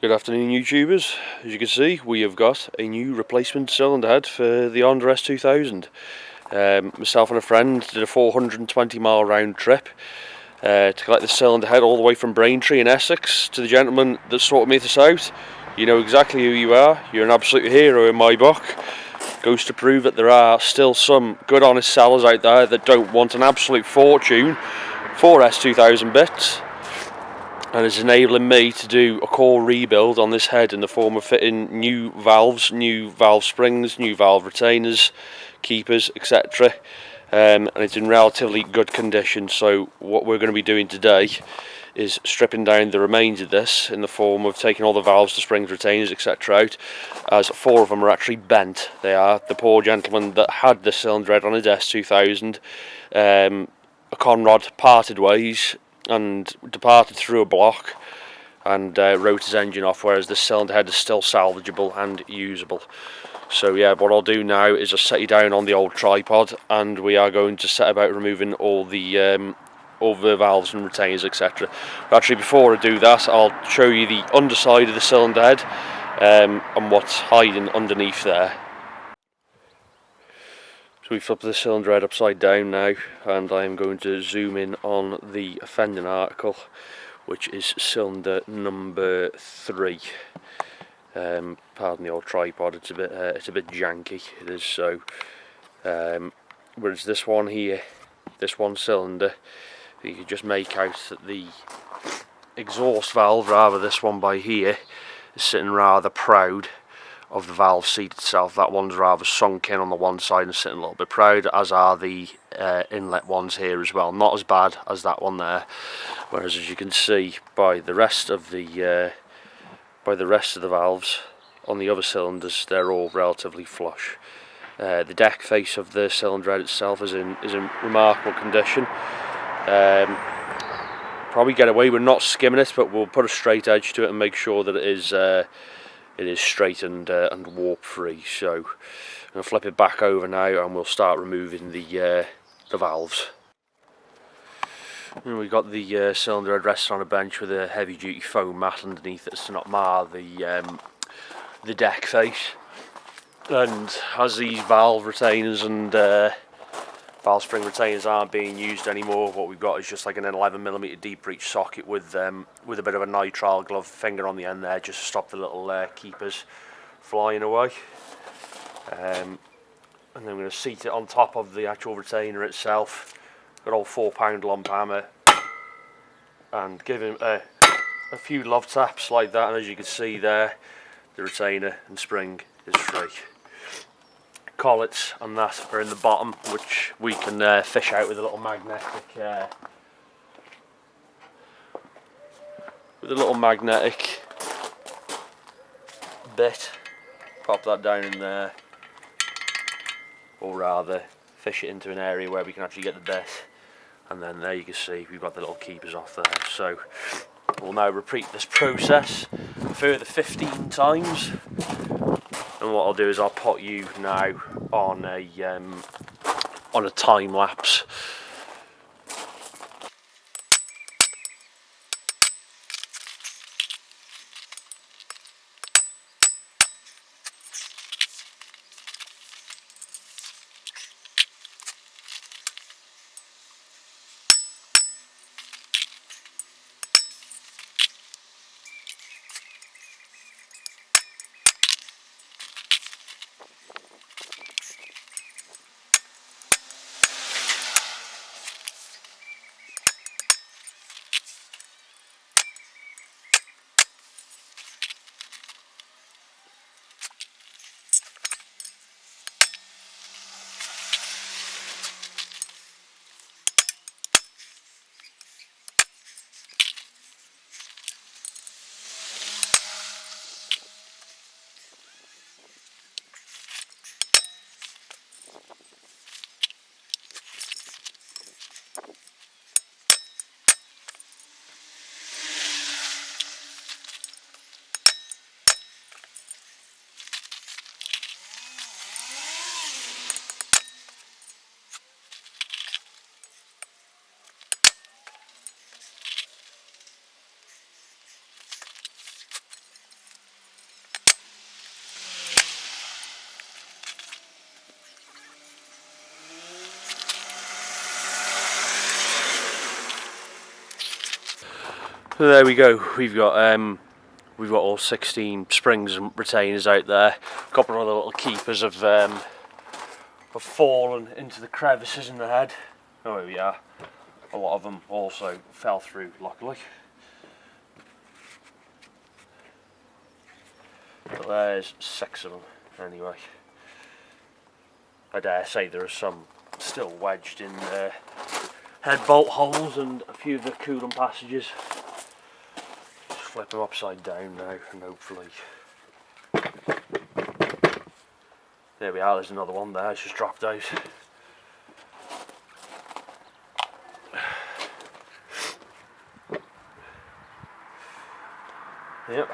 Good afternoon, YouTubers. As you can see, we have got a new replacement cylinder head for the Honda S2000. Myself and a friend did a 420 mile round trip to collect the cylinder head all the way from Braintree in Essex. To the gentleman that sorted me this out, you know exactly who you are. You're an absolute hero in my book. Goes to prove that there are still some good honest sellers out there that don't want an absolute fortune for S2000 bits, and is enabling me to do a core rebuild on this head in the form of fitting new valves, new valve springs, new valve retainers, keepers, etc. And it's in relatively good condition. So what we're going to be doing today is stripping down the remains of this in the form of taking all the valves, the springs, retainers, etc. out, as 4 of them are actually bent. They are. The poor gentleman that had the cylinder head on his S2000, a Conrod, parted ways and departed through a block and wrote his engine off, whereas this cylinder head is still salvageable and usable. So yeah, what I'll do now is just set you down on the old tripod, and we are going to set about removing all the valves and retainers, etc. Actually, before I do that, I'll show you the underside of the cylinder head and what's hiding underneath there. So we flip the cylinder head upside down now, and I'm going to zoom in on the offending article, which is cylinder number 3. Pardon the old tripod; it's a bit janky. It is so. Whereas this one here, this one cylinder, you can just make out that the exhaust valve, rather this one by here, is sitting rather proud of the valve seat itself. That one's rather sunk in on the one side and sitting a little bit proud, as are the inlet ones here as well. Not as bad as that one there. Whereas, as you can see by the rest of the valves on the other cylinders, they're all relatively flush. The deck face of the cylinder head itself is in remarkable condition. Probably get away with not skimming it, but we'll put a straight edge to it and make sure that it is straight and warp free. So I'm going to flip it back over now, and we'll start removing the valves. And we've got the cylinder head resting on a bench with a heavy duty foam mat underneath it to not mar the deck face. And as these valve retainers and valve spring retainers aren't being used anymore, what we've got is just like an 11mm deep breech socket with a bit of a nitrile glove finger on the end there, just to stop the little keepers flying away. And then I'm going to seat it on top of the actual retainer itself. Good old 4-pound lump hammer, and give him a few love taps like that, and as you can see there, the retainer and spring is free. Collets and that are in the bottom, which we can fish out with a little magnetic bit. Pop that down in there, or rather fish it into an area where we can actually get the bit, and then there you can see we've got the little keepers off there. So we'll now repeat this process a further 15 times, and what I'll do is I'll put you now on a time lapse. So there we go. We've got all 16 springs and retainers out there. A couple of other little keepers have fallen into the crevices in the head. Oh, here we are. A lot of them also fell through, luckily. But there's 6 of them anyway. I dare say there are some still wedged in the head bolt holes and a few of the coolant passages. Just flip them upside down now and hopefully. There we are, there's another one there, it's just dropped out. Yep.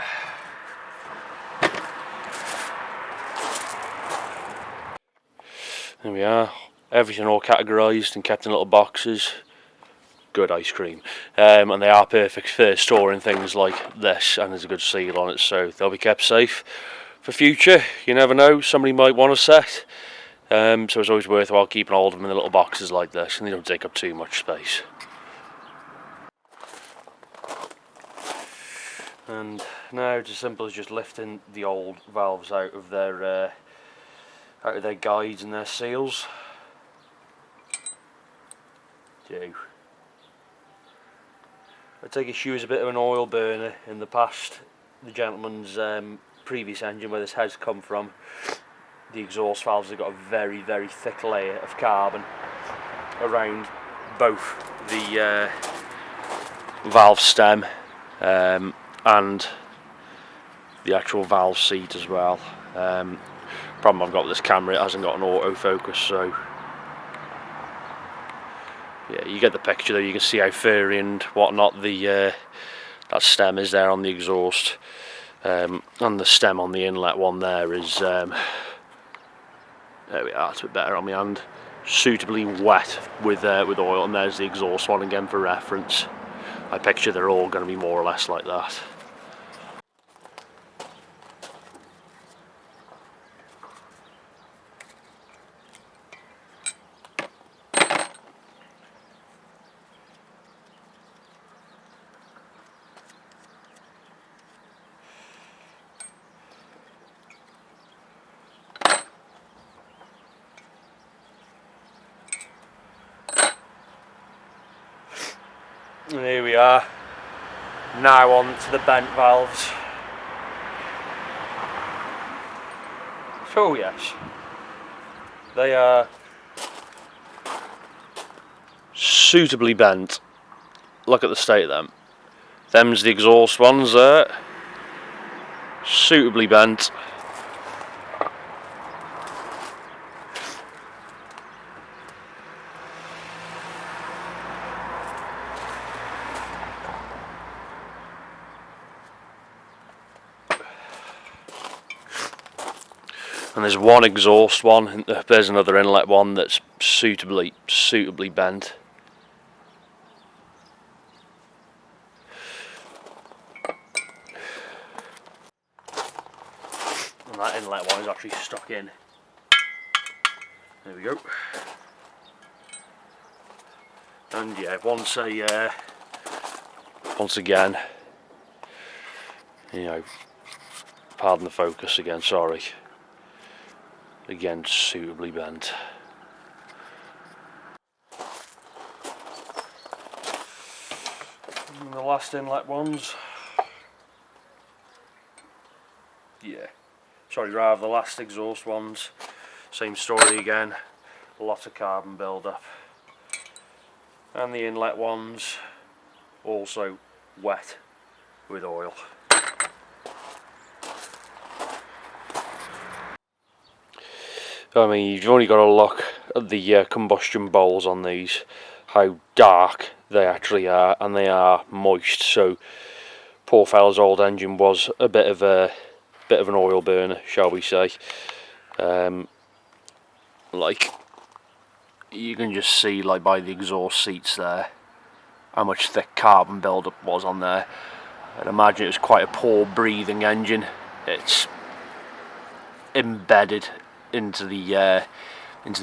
There we are, everything all categorised and kept in little boxes. Good ice cream. And they are perfect for storing things like this, and there's a good seal on it, so they'll be kept safe for future. You never know, somebody might want a set. So it's always worthwhile keeping hold of them in the little boxes like this, and they don't take up too much space. And now it's as simple as just lifting the old valves out of their guides and their seals. I take issue as a bit of an oil burner in the past. The gentleman's previous engine where this has come from, the exhaust valves have got a very, very thick layer of carbon around both the valve stem and the actual valve seat as well. Problem I've got with this camera, it hasn't got an autofocus, so yeah, you get the picture there. You can see how furry and whatnot that stem is there on the exhaust, and the stem on the inlet one there is there we are, it's a bit better on my hand, suitably wet with oil, and there's the exhaust one again for reference. I picture they're all going to be more or less like that. And here we are, now on to the bent valves. So yes, they are suitably bent. Look at the state of them. Them's the exhaust ones there, suitably bent. And there's one exhaust one, there's another inlet one that's suitably bent. And that inlet one is actually stuck in. There we go. And yeah, once again, you know, pardon the focus again, sorry. Again, suitably bent. And the last inlet ones, yeah, sorry, rather the last exhaust ones, same story again, a lot of carbon build-up. And the inlet ones, also wet with oil. I mean, you've only got to look at the combustion bowls on these, how dark they actually are, and they are moist. So, poor fella's old engine was a bit of an oil burner, shall we say. Like, you can just see, like by the exhaust seats there, how much thick carbon buildup was on there. I'd imagine it was quite a poor breathing engine. It's embedded into the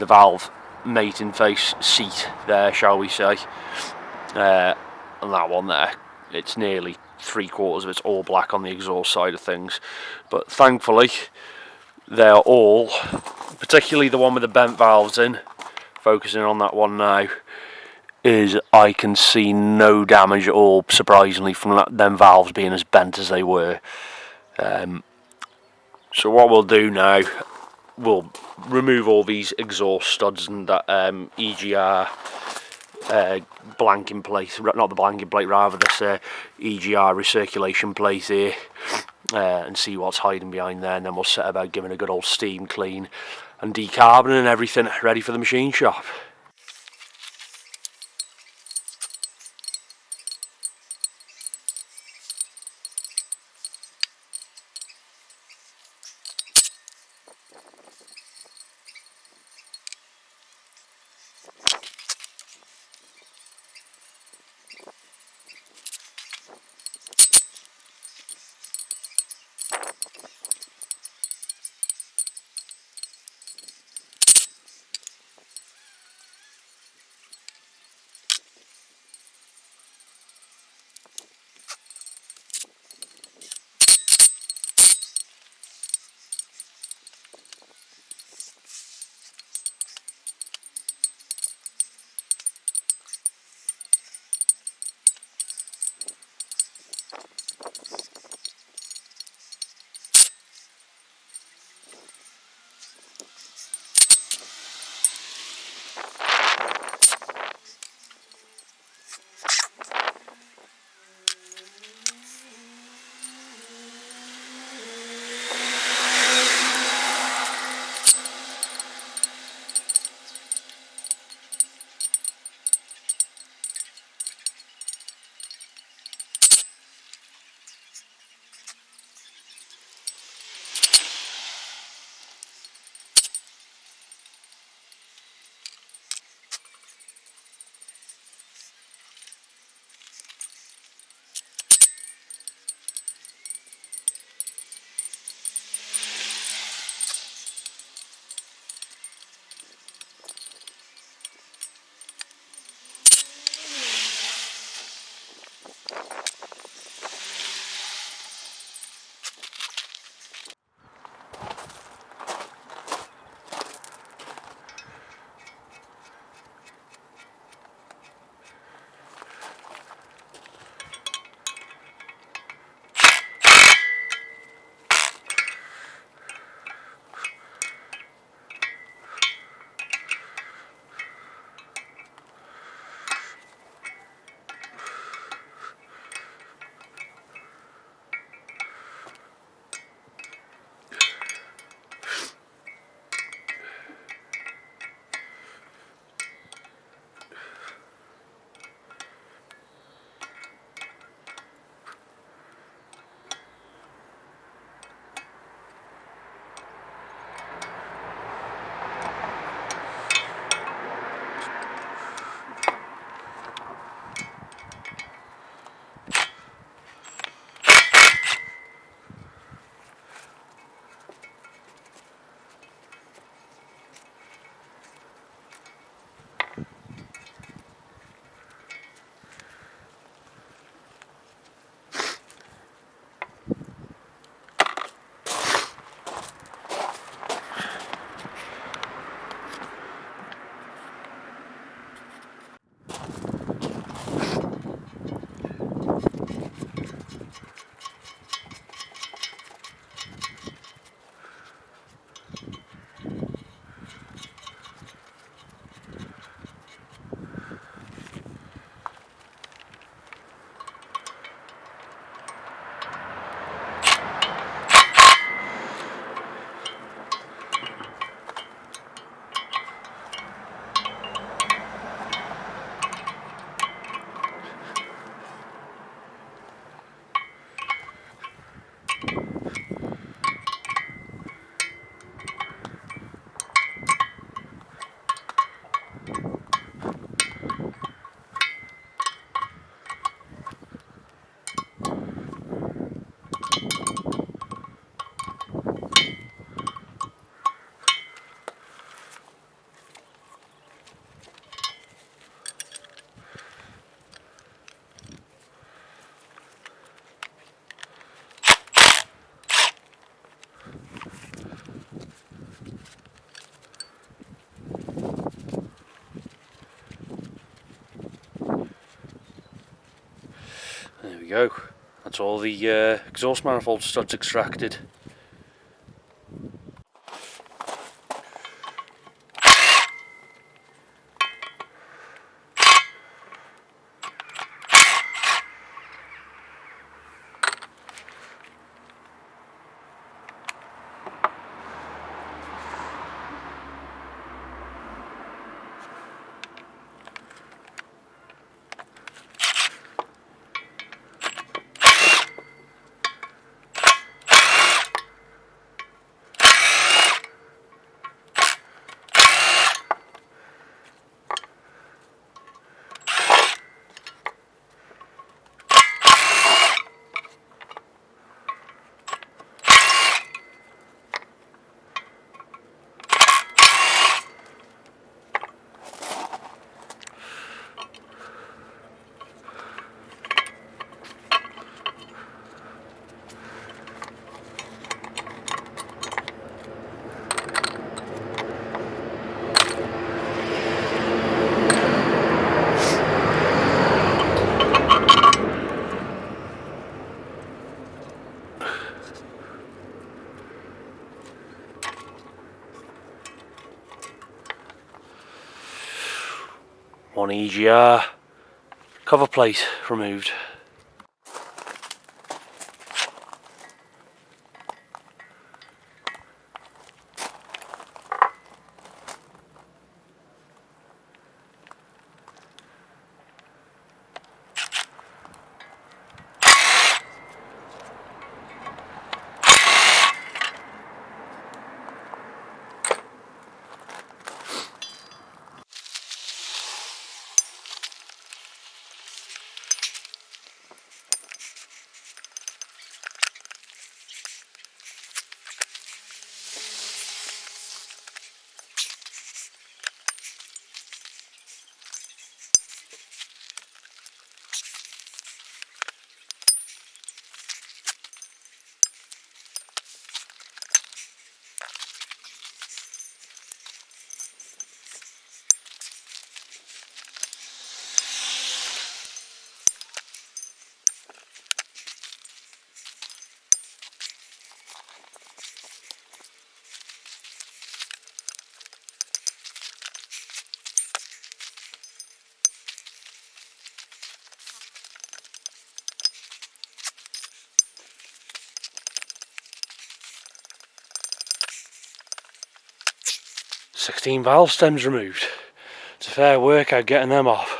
valve mating face seat there, shall we say, and that one there it's nearly 3/4 of it's all black on the exhaust side of things. But thankfully they are all, particularly the one with the bent valves in, focusing on that one now, is I can see no damage at all, surprisingly, from them valves being as bent as they were. So what we'll do now, we'll remove all these exhaust studs and that EGR blanking plate, not the blanking plate, rather this EGR recirculation plate here, and see what's hiding behind there, and then we'll set about giving a good old steam clean and decarboning and everything ready for the machine shop. go. That's all the exhaust manifold studs extracted. One EGR cover plate removed. "16 valve stems removed. It's a fair workout getting them off."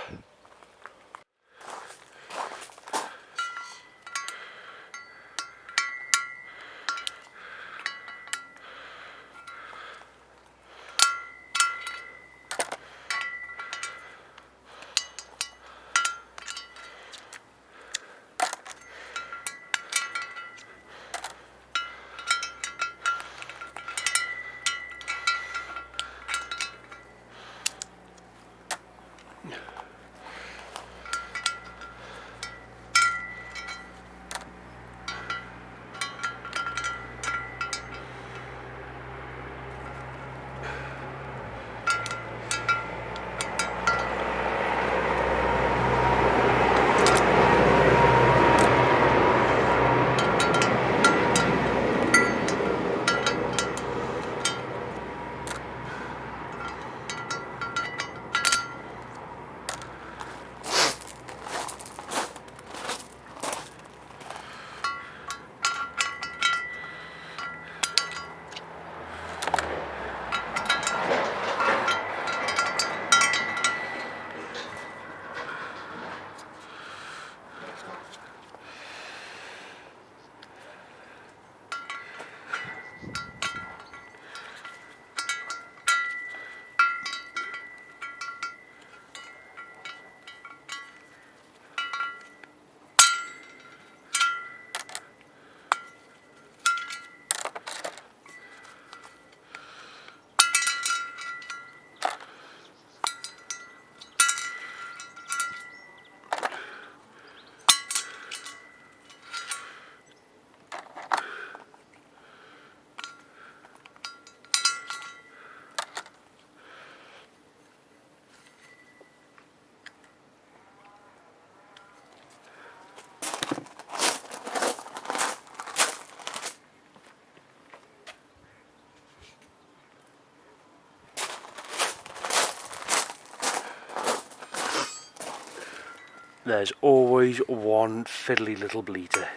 there's always one fiddly little bleater.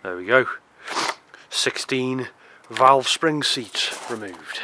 There we go. 16 valve spring seats removed.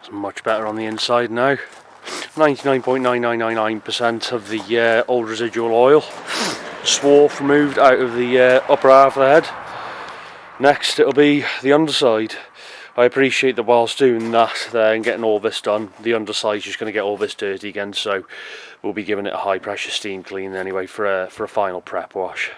It's much better on the inside now. 99.9999% of the old residual oil, swarf removed out of the upper half of the head. Next it'll be the underside. I appreciate that whilst doing that there and getting all this done, the underside's just going to get all this dirty again, so we'll be giving it a high pressure steam clean anyway for a final prep wash.